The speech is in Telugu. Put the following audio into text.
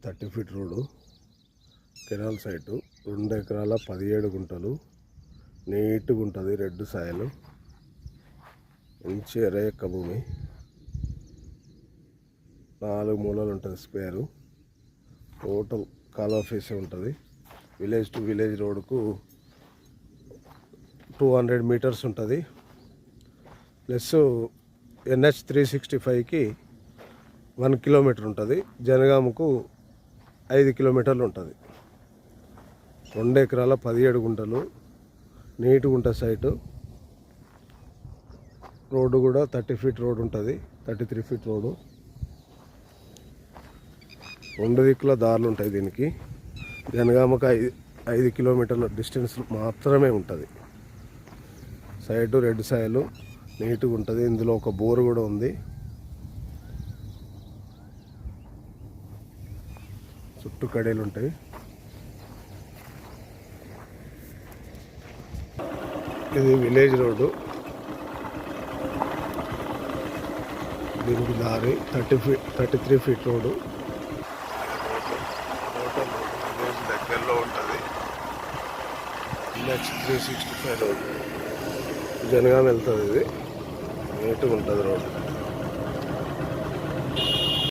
30 ఫీట్ రోడ్డు, కెనాల్ సైటు, 2 ఎకరాల 17 గుంటలు, నీట్గా ఉంటుంది. రెడ్ సాయలు, మంచి ఎరేక్క భూమి, 4 మూలలు ఉంటుంది. స్క్వేరు టోటల్ కాలువ ఫేసే ఉంటుంది. విలేజ్ టు విలేజ్ రోడ్కు 200 మీటర్స్ ఉంటుంది. ప్లస్ NH 365కి 1 కిలోమీటర్ ఉంటుంది. జనగామకు 5 కిలోమీటర్లు ఉంటుంది. 2 ఎకరాల 17 గుంటలు, నీట్గా ఉంటుంది సైటు. రోడ్డు కూడా 30 ఫీట్ రోడ్ ఉంటుంది, 33 ఫీట్ రోడ్డు. 2 దిక్కుల దారులు ఉంటాయి దీనికి. జనగామకు 5 కిలోమీటర్ల డిస్టెన్స్ మాత్రమే ఉంటుంది. సైటు రెడ్ సాయలు, నీట్గా ఉంటుంది. ఇందులో ఒక బోరు కూడా ఉంది. చుట్టూ కడేలు ఉంటాయి. ఇది విలేజ్ రోడ్డు. దీనికి దారి 33 ఫీట్ రోడ్డు. విలేజ్ దగ్గరలో ఉంటుంది. NH 365 రోడ్డు జనగామ వెళ్తుంది. ఇది నీట్గా ఉంటుంది రోడ్డు.